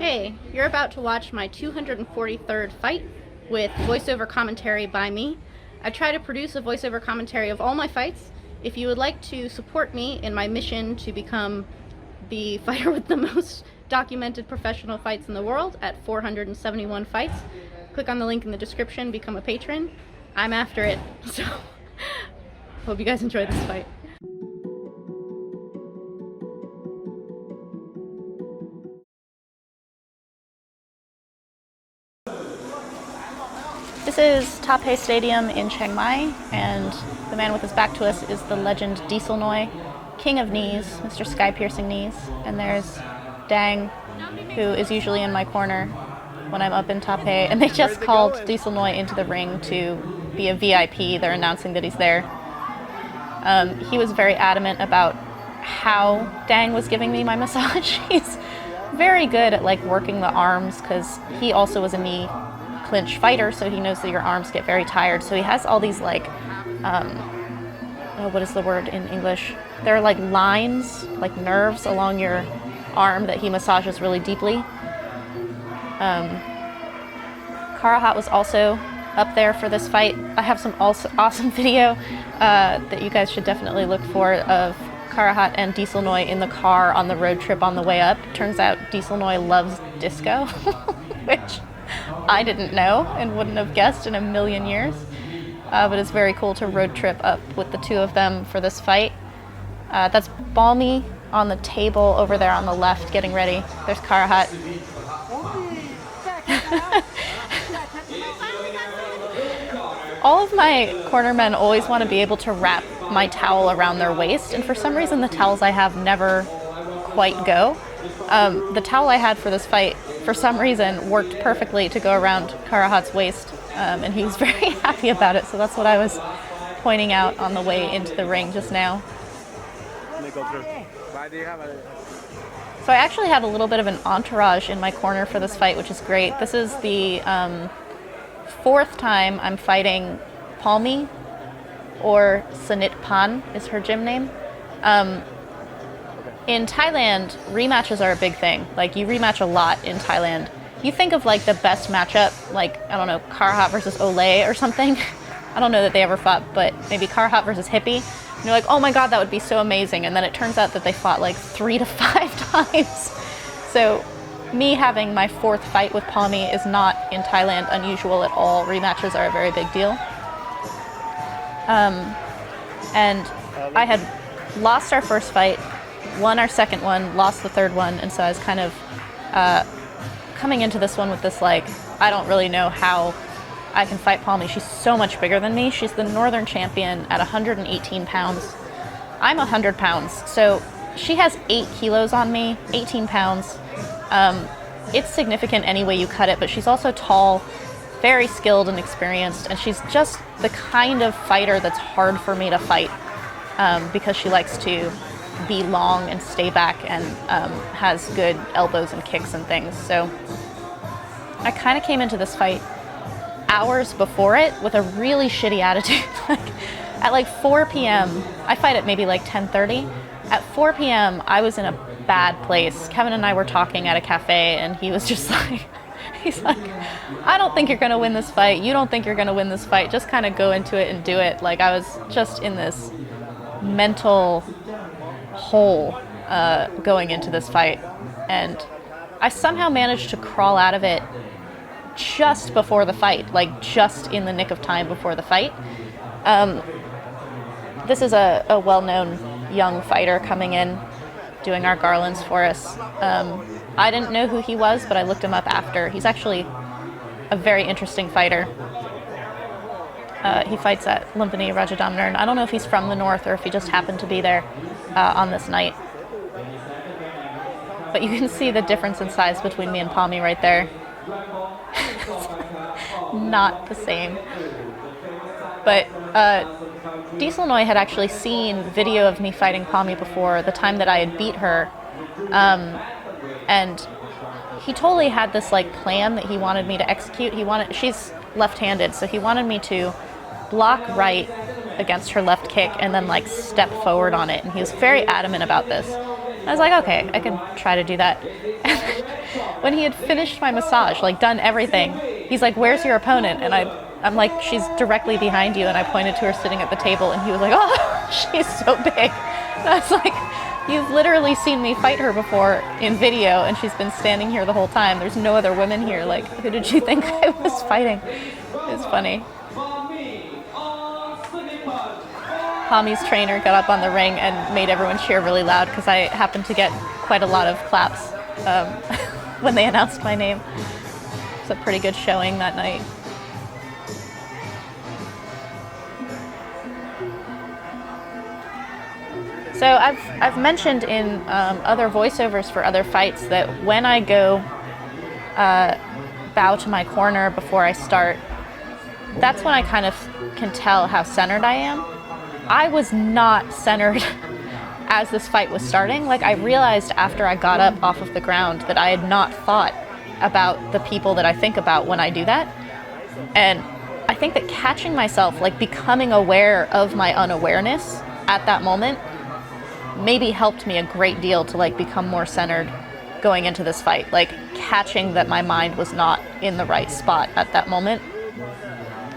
Hey, you're about to watch my 243rd fight with voiceover commentary by me. I try to produce a voiceover commentary of all my fights. If you would like to support me in my mission to become the fighter with the most documented professional fights in the world at 471 fights, click on the link in the description, become a patron. I'm after it, so hope you guys enjoy this fight. This is Thaphae Stadium in Chiang Mai, and the man with his back to us is the legend Dieselnoi, king of knees, Mr. Sky-piercing knees. And there's Dang, who is usually in my corner when I'm up in Thaphae, and they just called Dieselnoi into the ring to be a VIP. They're announcing that he's there. He was very adamant about how Dang was giving me my massage. He's very good at working the arms, because he also was a knee clinch fighter, so he knows that your arms get very tired. So he has all these what is the word in English? There are lines, nerves along your arm that he massages really deeply. Karahat was also up there for this fight. I have some awesome video that you guys should definitely look for of Karahat and Dieselnoi in the car on the road trip on the way up. Turns out Dieselnoi loves disco, which I didn't know and wouldn't have guessed in a million years. But it's very cool to road trip up with the two of them for this fight. That's Palmy on the table over there on the left getting ready. There's Karahat. All of my cornermen always want to be able to wrap my towel around their waist, and for some reason the towels I have never quite go. The towel I had for this fight, for some reason, worked perfectly to go around Karahat's waist, and he was very happy about it, so that's what I was pointing out on the way into the ring just now. So I actually had a little bit of an entourage in my corner for this fight, which is great. This is the fourth time I'm fighting Palmy Or. Sanitpan is her gym name. In Thailand, rematches are a big thing. You rematch a lot in Thailand. You think of the best matchup, I don't know, Karahat versus Olay or something. I don't know that they ever fought, but maybe Karahat versus Hippie. And you're like, oh my god, that would be so amazing. And then it turns out that they fought 3 to 5 times. So me having my fourth fight with Palmy is not in Thailand unusual at all. Rematches are a very big deal. And I had lost our first fight, won our second one, lost the third one, and so I was kind of coming into this one with this I don't really know how I can fight Palmy. She's so much bigger than me. She's the Northern champion at 118 pounds. I'm 100 pounds, so she has 8 kilos on me, 18 pounds. It's significant any way you cut it, but she's also tall, very skilled and experienced, and she's just the kind of fighter that's hard for me to fight because she likes to be long and stay back and has good elbows and kicks and things. So I kind of came into this fight hours before it with a really shitty attitude. At 4 p.m., I fight at maybe 10:30. At 4 p.m., I was in a bad place. Kevin and I were talking at a cafe, and he was just he's like, I don't think you're going to win this fight. You don't think you're going to win this fight. Just kind of go into it and do it. I was just in this mental hole going into this fight, and I somehow managed to crawl out of it just before the fight, just in the nick of time before the fight. This is a well-known young fighter coming in, doing our garlands for us. I didn't know who he was, but I looked him up after. He's actually a very interesting fighter. He fights at Lumpini Rajadamnern. I don't know if he's from the north or if he just happened to be there on this night. But you can see the difference in size between me and Palmy right there. Not the same. But Dieselnoi had actually seen video of me fighting Palmy before, the time that I had beat her. And he totally had this plan that he wanted me to execute. She's left-handed, so he wanted me to block right against her left kick and then step forward on it. And he was very adamant about this. I was like, okay, I can try to do that. And when he had finished my massage, like done everything, he's like, where's your opponent? And I'm like, she's directly behind you. And I pointed to her sitting at the table, and he was like, oh, she's so big. And I was like, you've literally seen me fight her before in video, and she's been standing here the whole time. There's no other women here. Like, who did you think I was fighting? It's funny. Palmy's trainer got up on the ring and made everyone cheer really loud because I happened to get quite a lot of claps when they announced my name. It's a pretty good showing that night. So I've mentioned in other voiceovers for other fights that when I go bow to my corner before I start, that's when I kind of can tell how centered I am. I was not centered as this fight was starting. Like, I realized after I got up off of the ground that I had not thought about the people that I think about when I do that. And I think that catching myself, like becoming aware of my unawareness at that moment, maybe helped me a great deal to like become more centered going into this fight. Like catching that my mind was not in the right spot at that moment.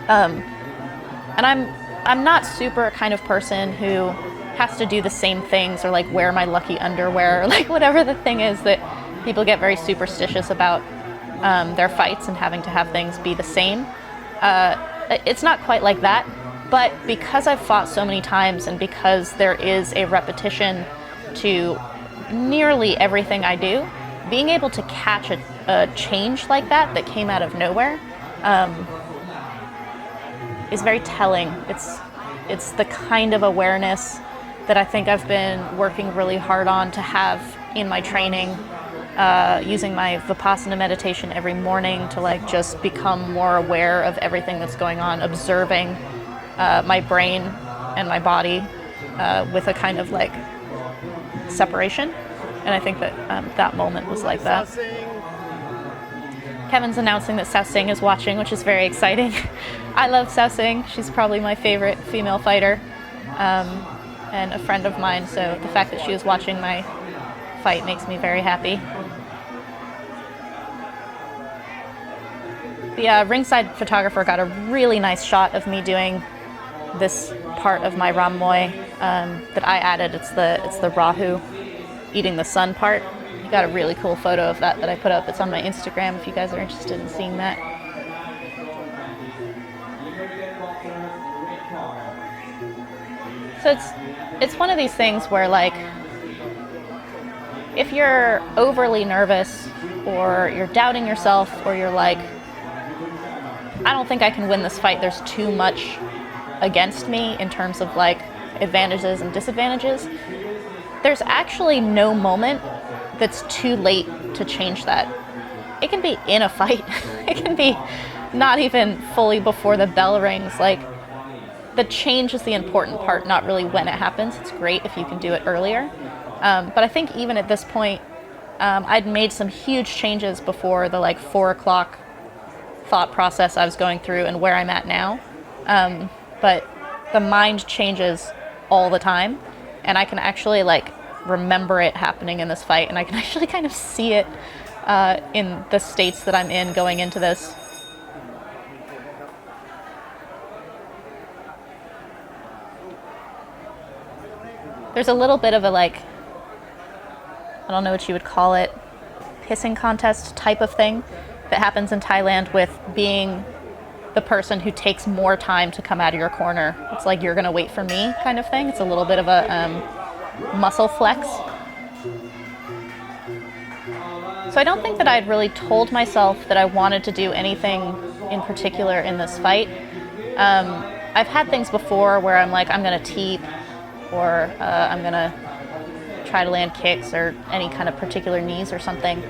And I'm not super kind of person who has to do the same things or like wear my lucky underwear or like whatever the thing is that people get very superstitious about their fights and having to have things be the same. It's not quite like that, but because I've fought so many times and because there is a repetition to nearly everything I do, being able to catch a change like that came out of nowhere is very telling. It's the kind of awareness that I think I've been working really hard on to have in my training, using my Vipassana meditation every morning to like just become more aware of everything that's going on, observing my brain and my body with a kind of like separation. And I think that that moment was like that. Kevin's announcing that Sao Sing is watching, which is very exciting. I love Sao Sing. She's probably my favorite female fighter and a friend of mine, so the fact that she was watching my fight makes me very happy. The ringside photographer got a really nice shot of me doing this part of my Ram Muay that I added. It's the Rahu eating the sun part. He got a really cool photo of that I put up. It's on my Instagram if you guys are interested in seeing that. So it's one of these things where like if you're overly nervous or you're doubting yourself or you're like, I don't think I can win this fight, there's too much against me in terms of like advantages and disadvantages, there's actually no moment that's too late to change that. It can be in a fight. It can be not even fully before the bell rings. Like, the change is the important part, not really when it happens. It's great if you can do it earlier. But I think even at this point, I'd made some huge changes before the like 4 o'clock thought process I was going through and where I'm at now. But the mind changes all the time, and I can actually like remember it happening in this fight, and I can actually kind of see it in the states that I'm in going into this. There's a little bit of a like, I don't know what you would call it, pissing contest type of thing that happens in Thailand with being the person who takes more time to come out of your corner. It's like, you're gonna wait for me kind of thing. It's a little bit of a muscle flex. So I don't think that I'd really told myself that I wanted to do anything in particular in this fight. I've had things before where I'm like, I'm gonna teep, or I'm gonna try to land kicks or any kind of particular knees or something.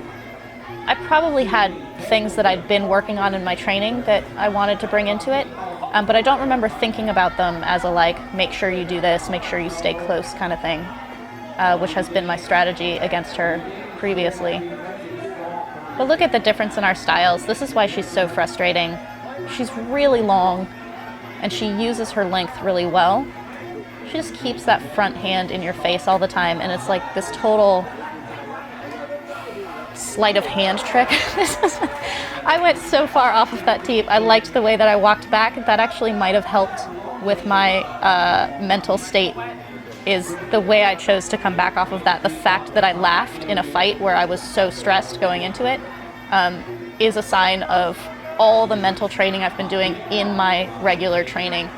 I probably had things that I'd been working on in my training that I wanted to bring into it, but I don't remember thinking about them as a like, make sure you do this, make sure you stay close kind of thing, which has been my strategy against her previously. But look at the difference in our styles. This is why she's so frustrating. She's really long, and she uses her length really well. she just keeps that front hand in your face all the time, and it's like this total sleight of hand trick. I went so far off of that teep. I liked the way that I walked back. That actually might have helped with my mental state, is the way I chose to come back off of that. The fact that I laughed in a fight where I was so stressed going into it is a sign of all the mental training I've been doing in my regular training.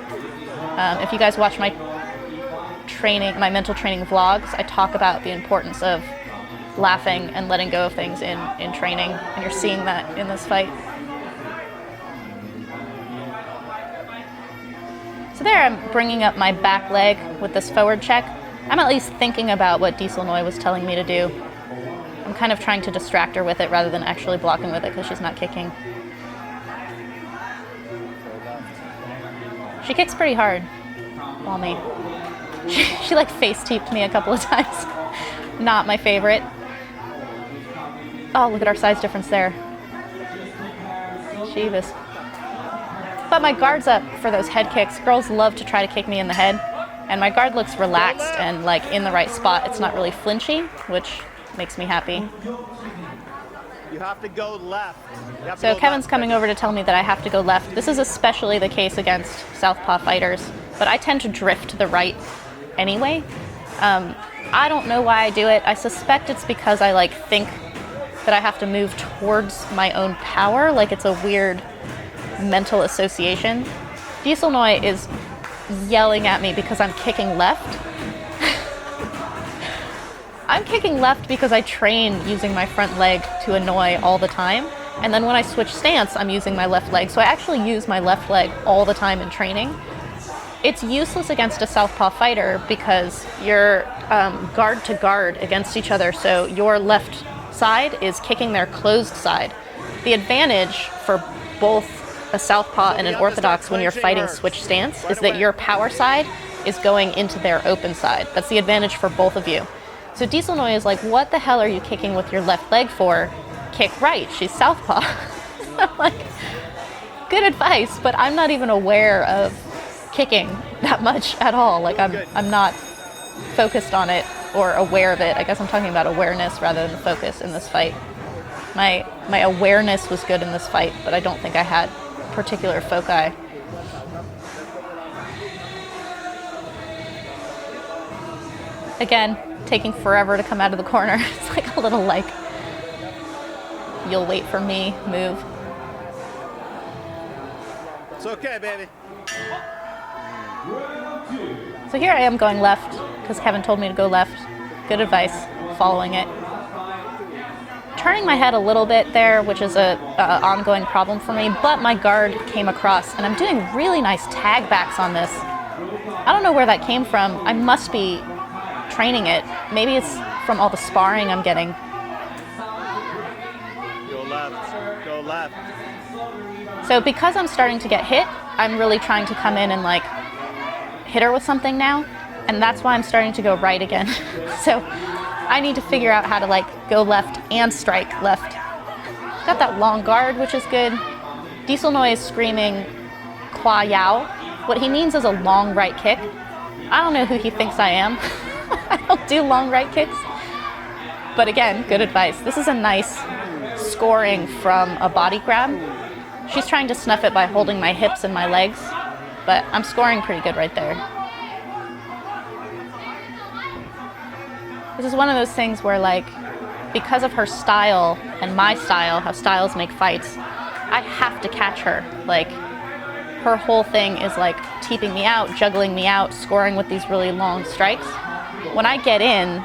If you guys watch my mental training vlogs, I talk about the importance of laughing and letting go of things in training, and you're seeing that in this fight. So there I'm bringing up my back leg with this forward check. I'm at least thinking about what Dieselnoi was telling me to do. I'm kind of trying to distract her with it rather than actually blocking with it because she's not kicking. She kicks pretty hard, Palmy. She like face teeped me a couple of times. Not my favorite. Oh, look at our size difference there. Jeebus. But my guard's up for those head kicks. Girls love to try to kick me in the head, and my guard looks relaxed and like in the right spot. It's not really flinchy, which makes me happy. You have to go left. So Kevin's coming over to tell me that I have to go left. This is especially the case against southpaw fighters, but I tend to drift to the right anyway. I don't know why I do it. I suspect it's because I like think that I have to move towards my own power, like it's a weird mental association. Dieselnoi is yelling at me because I'm kicking left. I'm kicking left because I train using my front leg to annoy all the time. And then when I switch stance, I'm using my left leg. So I actually use my left leg all the time in training. It's useless against a southpaw fighter because you're guard to guard against each other. So your left side is kicking their closed side. The advantage for both a southpaw and an orthodox when you're fighting switch stance is that your power side is going into their open side. That's the advantage for both of you. So Dieselnoi is like, what the hell are you kicking with your left leg for? Kick right, she's southpaw. I'm like, good advice, but I'm not even aware of kicking that much at all. Like I'm not focused on it or aware of it. I guess I'm talking about awareness rather than focus in this fight. My awareness was good in this fight, but I don't think I had particular foci. Again, taking forever to come out of the corner. It's like a little like, you'll wait for me move. It's okay, baby. So here I am going left because Kevin told me to go left. Good advice, following it. Turning my head a little bit there, which is a ongoing problem for me, but my guard came across and I'm doing really nice tag backs on this. I don't know where that came from. I must be training it. Maybe it's from all the sparring I'm getting. Go left, go left. So because I'm starting to get hit, I'm really trying to come in and like hit her with something now, and that's why I'm starting to go right again. So I need to figure out how to like go left and strike left. Got that long guard, which is good. Dieselnoi is screaming Kwa Yao. What he means is a long right kick. I don't know who he thinks I am. I don't do long right kicks. But again, good advice. This is a nice scoring from a body grab. She's trying to snuff it by holding my hips and my legs, but I'm scoring pretty good right there. This is one of those things where like, because of her style and my style, how styles make fights, I have to catch her. Like, her whole thing is like teeping me out, juggling me out, scoring with these really long strikes. When I get in,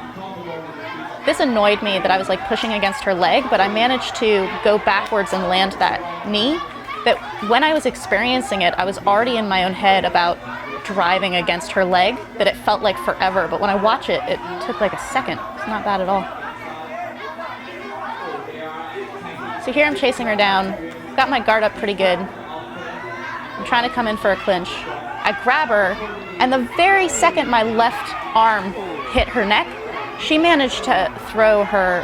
this annoyed me that I was like pushing against her leg, but I managed to go backwards and land that knee. That when I was experiencing it, I was already in my own head about driving against her leg, that it felt like forever. But when I watch it, it took like a second. It's not bad at all. So here I'm chasing her down. Got my guard up pretty good. I'm trying to come in for a clinch. I grab her, and the very second my left arm hit her neck, she managed to throw her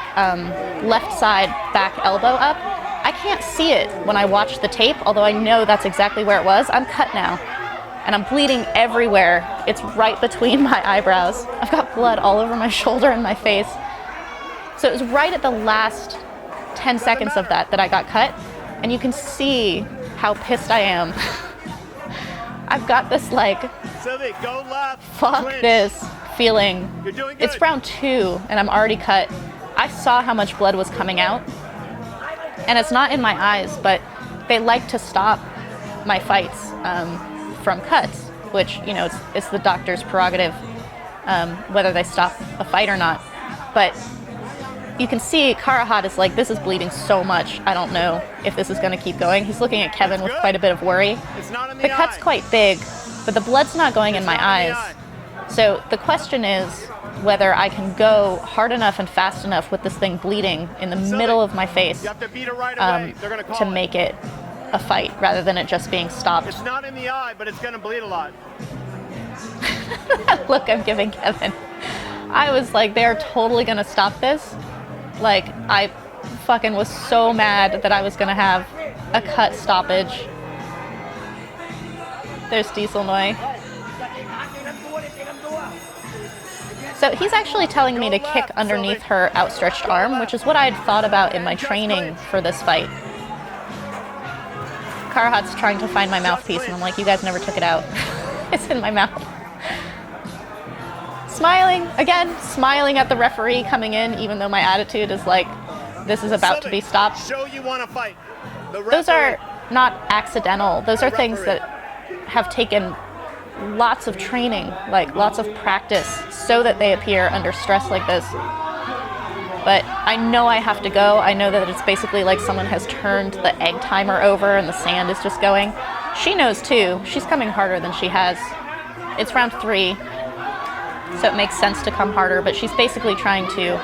left side back elbow up. I can't see it when I watch the tape, although I know that's exactly where it was. I'm cut now. and I'm bleeding everywhere. It's right between my eyebrows. I've got blood all over my shoulder and my face. So it was right at the last 10 seconds of that I got cut, and you can see how pissed I am. I've got this like, Sylvie, go left. fuck Clinch. this feeling. You're doing good. It's round 2 and I'm already cut. I saw how much blood was coming out, and it's not in my eyes, but they like to stop my fights from cuts, which, you know, it's the doctor's prerogative whether they stop a fight or not. But you can see Karahat is like, this is bleeding so much, I don't know if this is going to keep going. He's looking at Kevin with quite a bit of worry. It's not in The cut's quite big, but the blood's not going in my eyes. So the question is whether I can go hard enough and fast enough with this thing bleeding in the middle of my face You have to beat it right away. They're gonna call to make it a fight rather than it just being stopped. It's not in the eye, but it's gonna bleed a lot. Look, I'm giving Kevin. I was like, they're totally gonna stop this. Like, I fucking was so mad that I was gonna have a cut stoppage. There's Dieselnoi. So he's actually telling me to kick underneath her outstretched arm, which is what I had thought about in my training for this fight. Karahat's trying to find my mouthpiece, and I'm like, you guys never took it out. It's in my mouth. Smiling, again, smiling at the referee coming in, even though my attitude is like, this is about to be stopped. Show you want to fight. Those are not accidental. Those are things that have taken lots of training, like lots of practice, so that they appear under stress like this. But I know I have to go. I know that it's basically like someone has turned the egg timer over and the sand is just going. She knows too. She's coming harder than she has. It's round 3, so it makes sense to come harder, but she's basically trying to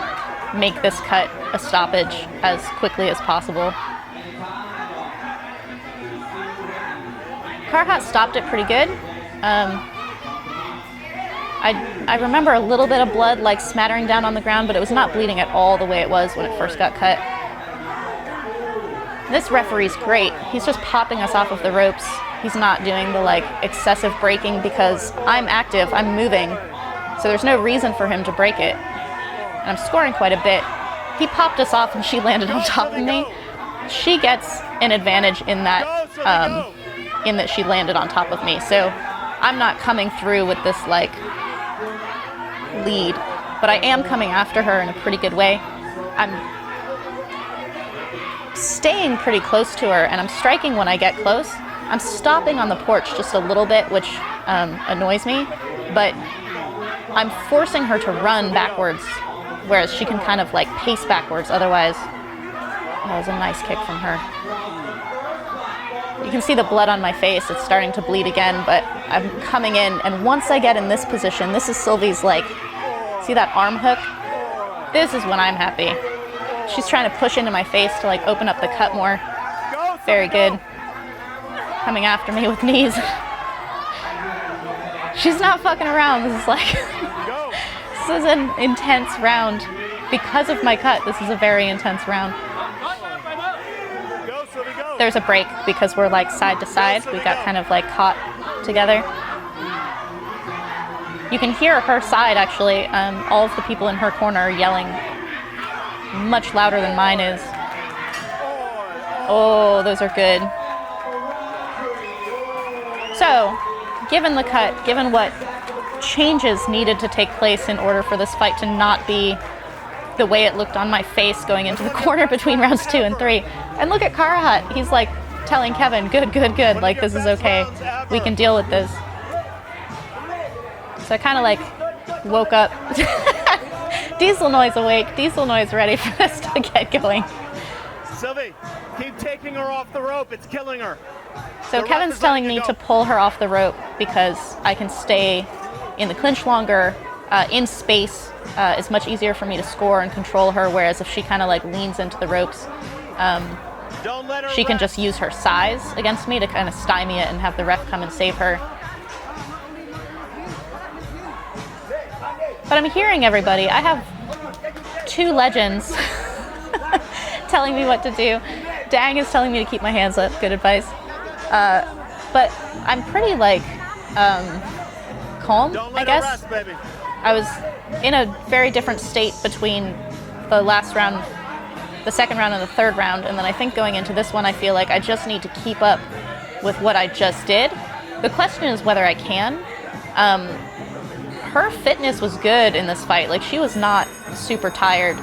make this cut a stoppage as quickly as possible. Karahat stopped it pretty good. I remember a little bit of blood like smattering down on the ground, but it was not bleeding at all the way it was when it first got cut. This referee's great. He's just popping us off of the ropes. He's not doing the like excessive breaking because I'm active, I'm moving, so there's no reason for him to break it. And I'm scoring quite a bit. He popped us off and she landed on top of me. She gets an advantage in that she landed on top of me. So I'm not coming through with this like lead, but I am coming after her in a pretty good way. I'm staying pretty close to her and I'm striking when I get close. I'm stopping on the porch just a little bit, which annoys me, but I'm forcing her to run backwards, whereas she can kind of like pace backwards otherwise. That was a nice kick from her. You can see the blood on my face. It's starting to bleed again, but I'm coming in, and once I get in this position, this is Sylvie's like, see that arm hook? This is when I'm happy. She's trying to push into my face to like open up the cut more. Very good. Coming after me with knees. She's not fucking around. This is like, this is an intense round. Because of my cut, this is a very intense round. There's a break because we're like side to side. We got kind of like caught together. You can hear her side actually. All of the people in her corner are yelling much louder than mine is. Oh, those are good. So, given the cut, given what changes needed to take place in order for this fight to not be the way it looked on my face going into the corner between rounds 2 and 3. And look at Karahat. He's like telling Kevin, good, good, good. Like, this is okay. We can deal with this. So I kind of like woke up. Dieselnoi's awake. Dieselnoi's ready for this to get going. Sylvie, keep taking her off the rope. It's killing her. So Kevin's telling me to pull her off the rope because I can stay in the clinch longer, in space. It's much easier for me to score and control her, whereas if she kind of like leans into the ropes, she can just use her size against me to kind of stymie it and have the ref come and save her. But I'm hearing everybody. I have 2 legends telling me what to do. Dang is telling me to keep my hands up. Good advice. But I'm pretty like calm, Don't I let guess. her rest, baby. I was in a very different state between the last round, the second round and the third round, and then I think going into this one I feel like I just need to keep up with what I just did. The question is whether I can. Her fitness was good in this fight. Like, she was not super tired.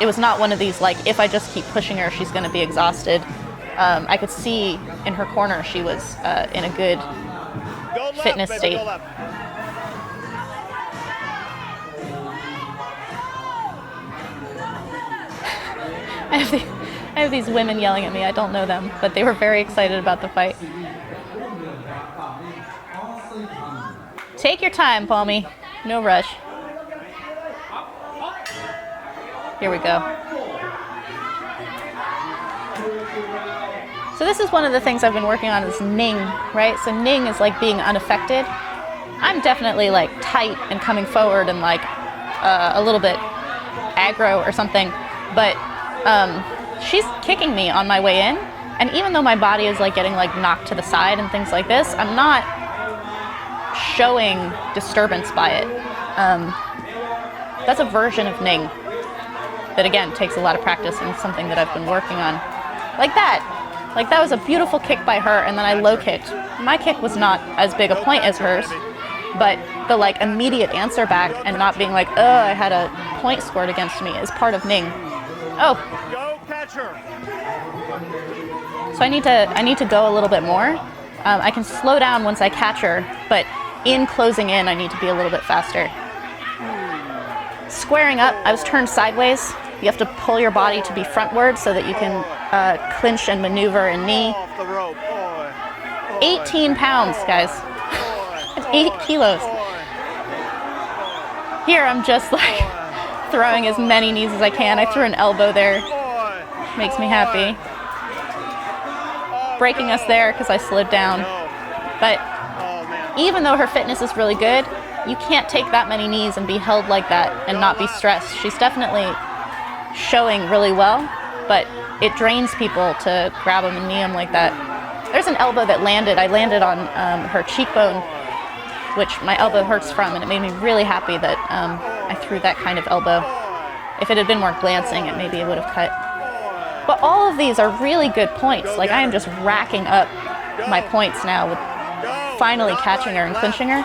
It was not one of these, like, if I just keep pushing her, she's going to be exhausted. I could see in her corner she was in a good Go left, fitness baby, state. go left. I have these women yelling at me. I don't know them, but they were very excited about the fight. Take your time, Palmy. No rush. Here we go. So this is one of the things I've been working on is Ning, right? So Ning is like being unaffected. I'm definitely like tight and coming forward and like a little bit aggro or something, but she's kicking me on my way in, and even though my body is like getting like knocked to the side and things like this, I'm not showing disturbance by it. That's a version of Ning that again takes a lot of practice and something that I've been working on. Like that. Like that was a beautiful kick by her, and then I low kicked. My kick was not as big a point as hers, but the like immediate answer back and not being like, oh, I had a point scored against me is part of Ning. Oh. Go catch her. So I need to go a little bit more. I can slow down once I catch her, but in closing in, I need to be a little bit faster. Squaring up, I was turned sideways. You have to pull your body to be frontward so that you can clinch and maneuver and knee. Off the rope. 18 pounds, guys. It's 8 kilos. Here I'm just like throwing as many knees as I can. I threw an elbow there. Makes me happy. Breaking us there because I slowed down. But even though her fitness is really good, you can't take that many knees and be held like that and not be stressed. She's definitely showing really well, but it drains people to grab them and knee them like that. There's an elbow that landed. I landed on her cheekbone, which my elbow hurts from, and it made me really happy that I threw that kind of elbow. If it had been more glancing, maybe it would have cut. But all of these are really good points. Like, I am just racking up my points now with finally catching her and clinching her.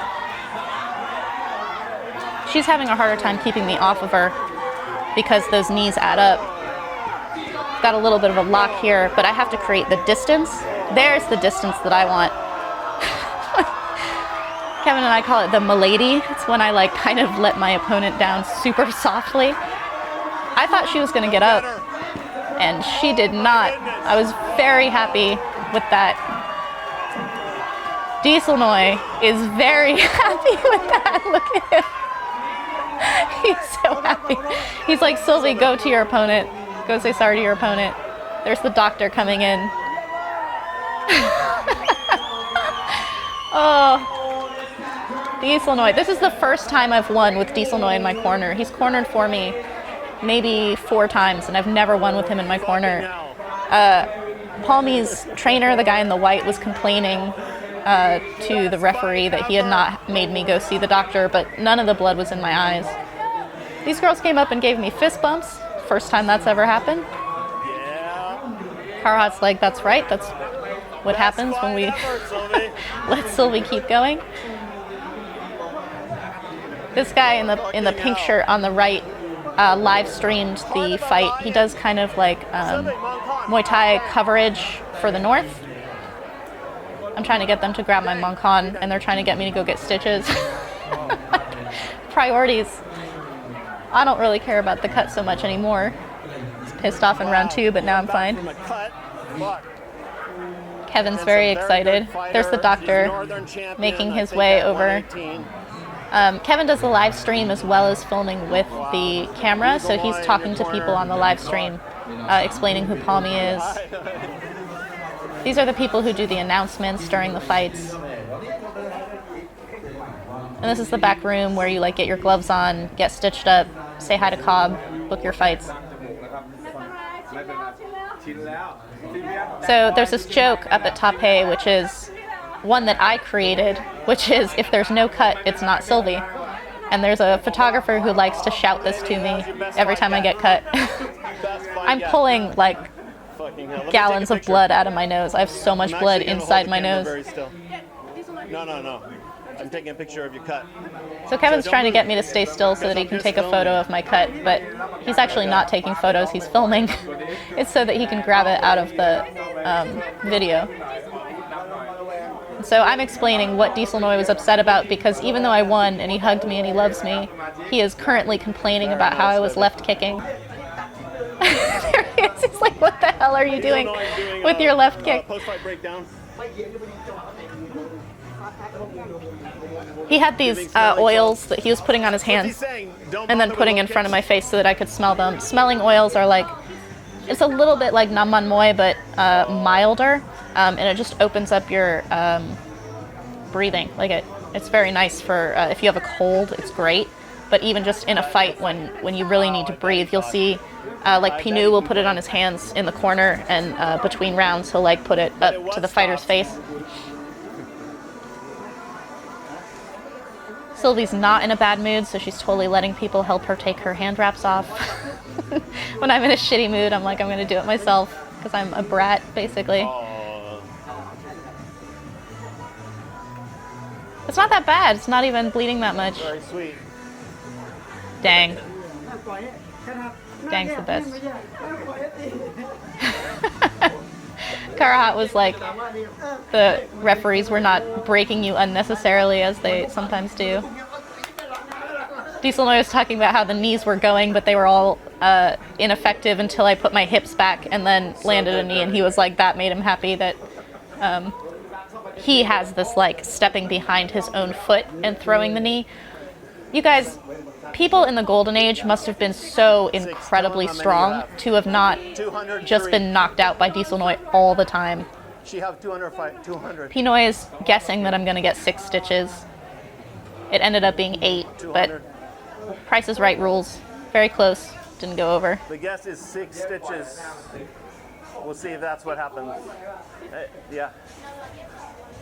She's having a harder time keeping me off of her because those knees add up. Got a little bit of a lock here, but I have to create the distance. There's the distance that I want. Kevin and I call it the milady. It's when I like kind of let my opponent down super softly. I thought she was gonna get up, and she did not. I was very happy with that. Dieselnoi is very happy with that. Look at him. He's so happy. He's like, Sylvie, go to your opponent. Go say sorry to your opponent. There's the doctor coming in. Oh, Dieselnoi. This is the first time I've won with Dieselnoi in my corner. He's cornered for me maybe 4 times, and I've never won with him in my corner. Palmy's trainer, the guy in the white, was complaining to the referee that he had not made me go see the doctor, but none of the blood was in my eyes. These girls came up and gave me fist bumps. First time that's ever happened. Carhot's like, that's right, that's what happens when we let Sylvie keep going. This guy in the pink shirt on the right live streamed the fight. He does kind of like Muay Thai coverage for the North. I'm trying to get them to grab my Moncon, and they're trying to get me to go get stitches. Priorities. I don't really care about the cut so much anymore. I was pissed off in round 2, but now I'm fine. Kevin's very excited. There's the doctor making his way over. Kevin does the live stream as well as filming with the camera, so he's talking to people on the live stream, explaining who Palmy is. These are the people who do the announcements during the fights. And this is the back room where you like get your gloves on, get stitched up, say hi to Cobb, book your fights. So there's this joke up at Thaphae, which is one that I created, which is if there's no cut, it's not Sylvie. And there's a photographer who likes to shout this to me every time I get cut. I'm pulling like gallons of blood out of my nose. I have so much blood inside my nose. No. I'm taking a picture of your cut. So Kevin's trying to get me to stay still so that he can take a photo of my cut, but he's actually not taking photos, he's filming. It's so that he can grab it out of the video. So I'm explaining what Dieselnoi was upset about, because even though I won and he hugged me and he loves me, he is currently complaining about how I was left kicking. There he is. He's like, what the hell are you doing with your left kick? Post-fight breakdown. He had these oils that he was putting on his hands and then putting in front of my face so that I could smell them. Smelling oils are like, it's a little bit like Namman Moi, but milder, and it just opens up your breathing. Like it's very nice for if you have a cold, it's great. But even just in a fight, when you really need to breathe, you'll see like Pinu will put it on his hands in the corner, and between rounds he'll like put it up to the fighter's face. Sylvie's not in a bad mood, so she's totally letting people help her take her hand wraps off. When I'm in a shitty mood, I'm like, I'm gonna do it myself, because I'm a brat, basically. It's not that bad. It's not even bleeding that much. Very sweet. Dang. Dang's the best. Karahat was like, the referees were not breaking you unnecessarily as they sometimes do. Dieselnoi was talking about how the knees were going, but they were all ineffective until I put my hips back and then landed a knee, and he was like, that made him happy that he has this like stepping behind his own foot and throwing the knee. You guys, people in the golden age must have been so incredibly strong to have not just been knocked out by Dieselnoi all the time. She have 200. Pinoy is guessing that I'm going to get 6 stitches. It ended up being 8, but Price is Right rules. Very close. Didn't go over. The guess is 6 stitches. We'll see if that's what happens. Yeah.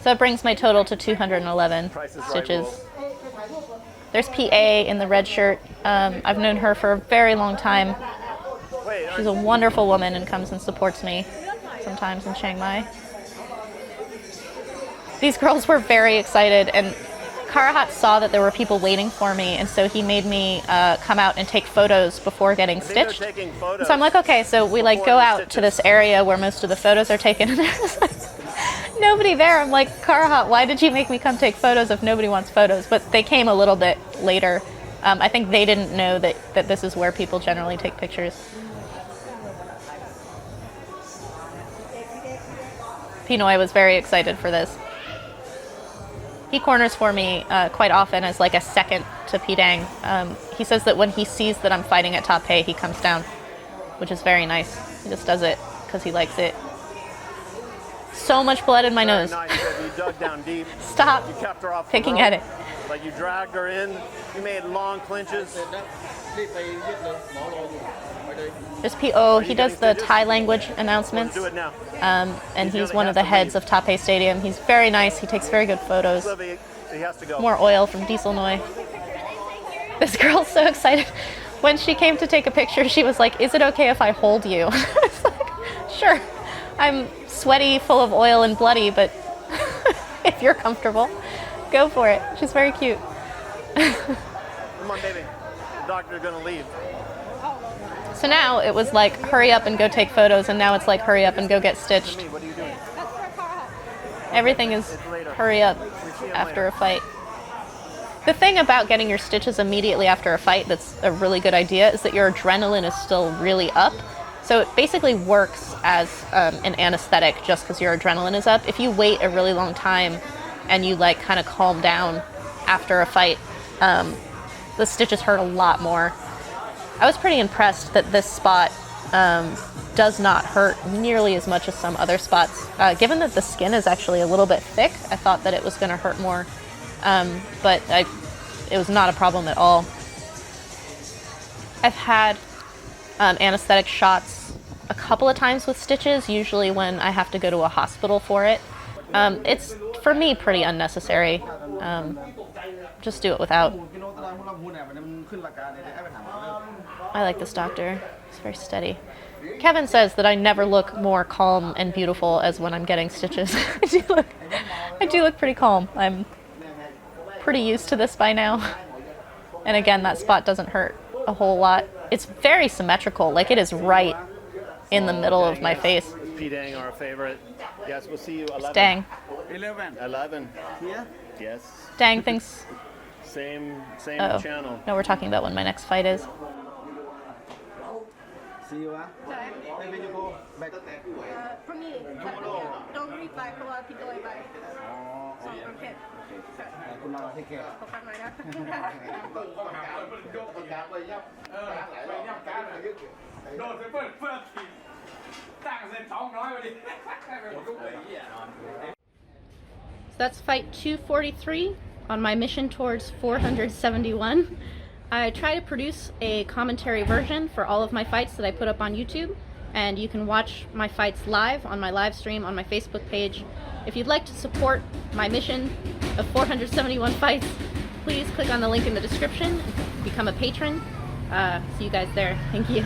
So it brings my total to 211 stitches. There's PA in the red shirt. I've known her for a very long time. She's a wonderful woman and comes and supports me sometimes in Chiang Mai. These girls were very excited, and Karahat saw that there were people waiting for me, and so he made me come out and take photos before getting stitched. So I'm like, okay, so we like go out to this area where most of the photos are taken, and there's like nobody there. I'm like, Karahat, why did you make me come take photos if nobody wants photos? But they came a little bit later. I think they didn't know that this is where people generally take pictures. Pinoy was very excited for this. He corners for me quite often as like a second to Pidang. He says that when he sees that I'm fighting at Thaphae, he comes down, which is very nice. He just does it because he likes it. So much blood in my nose. Nice. You dug down deep. Stop You kept her off the picking rope. at it. Like you dragged her in. You made long clinches. There's P.O. He does the Thai language announcements. Do it now. And he's one of the heads of Thaphae Stadium. He's very nice. He takes very good photos. Sylvie, he has to go. More oil from Dieselnoi. This girl's so excited. When she came to take a picture, she was like, is it okay if I hold you? I was like, sure. I'm sweaty, full of oil and bloody, but if you're comfortable, go for it. She's very cute. Come on, baby. The doctor's gonna leave. So now it was like, hurry up and go take photos, and now it's like, hurry up and go get stitched. What are you doing? Everything is hurry up after a fight. The thing about getting your stitches immediately after a fight that's a really good idea is that your adrenaline is still really up. So it basically works as an anesthetic just because your adrenaline is up. If you wait a really long time and you like kind of calm down after a fight, the stitches hurt a lot more. I was pretty impressed that this spot does not hurt nearly as much as some other spots. Given that the skin is actually a little bit thick, I thought that it was going to hurt more, but it was not a problem at all. I've had anesthetic shots a couple of times with stitches, usually when I have to go to a hospital for it. It's for me, pretty unnecessary. Just do it without. I like this doctor. He's very steady. Kevin says that I never look more calm and beautiful as when I'm getting stitches. I do look pretty calm. I'm pretty used to this by now. And again, that spot doesn't hurt a whole lot. It's very symmetrical. Like, it is right in the middle of my face. P-Dang, our favorite. Yes, we'll see you 11. Dang. 11. Here? Yes. Dang thinks... Same Uh-oh. channel. No, we're talking about when my next fight is. See you, huh? พรุ่งนี้ต้องรีบไปเพราะว่าพี่โดยไปสองประเภท คุณรอที่แก ขอฟังหน่อยนะ โดนไปเปิดทีตั้งเส้นท้องน้อยไปดิไปหมดทุกเลย So that's fight 243 on my mission towards 471. I try to produce a commentary version for all of my fights that I put up on YouTube, and you can watch my fights live on my live stream on my Facebook page. If you'd like to support my mission of 471 fights, please click on the link in the description, become a patron. See you guys there. Thank you.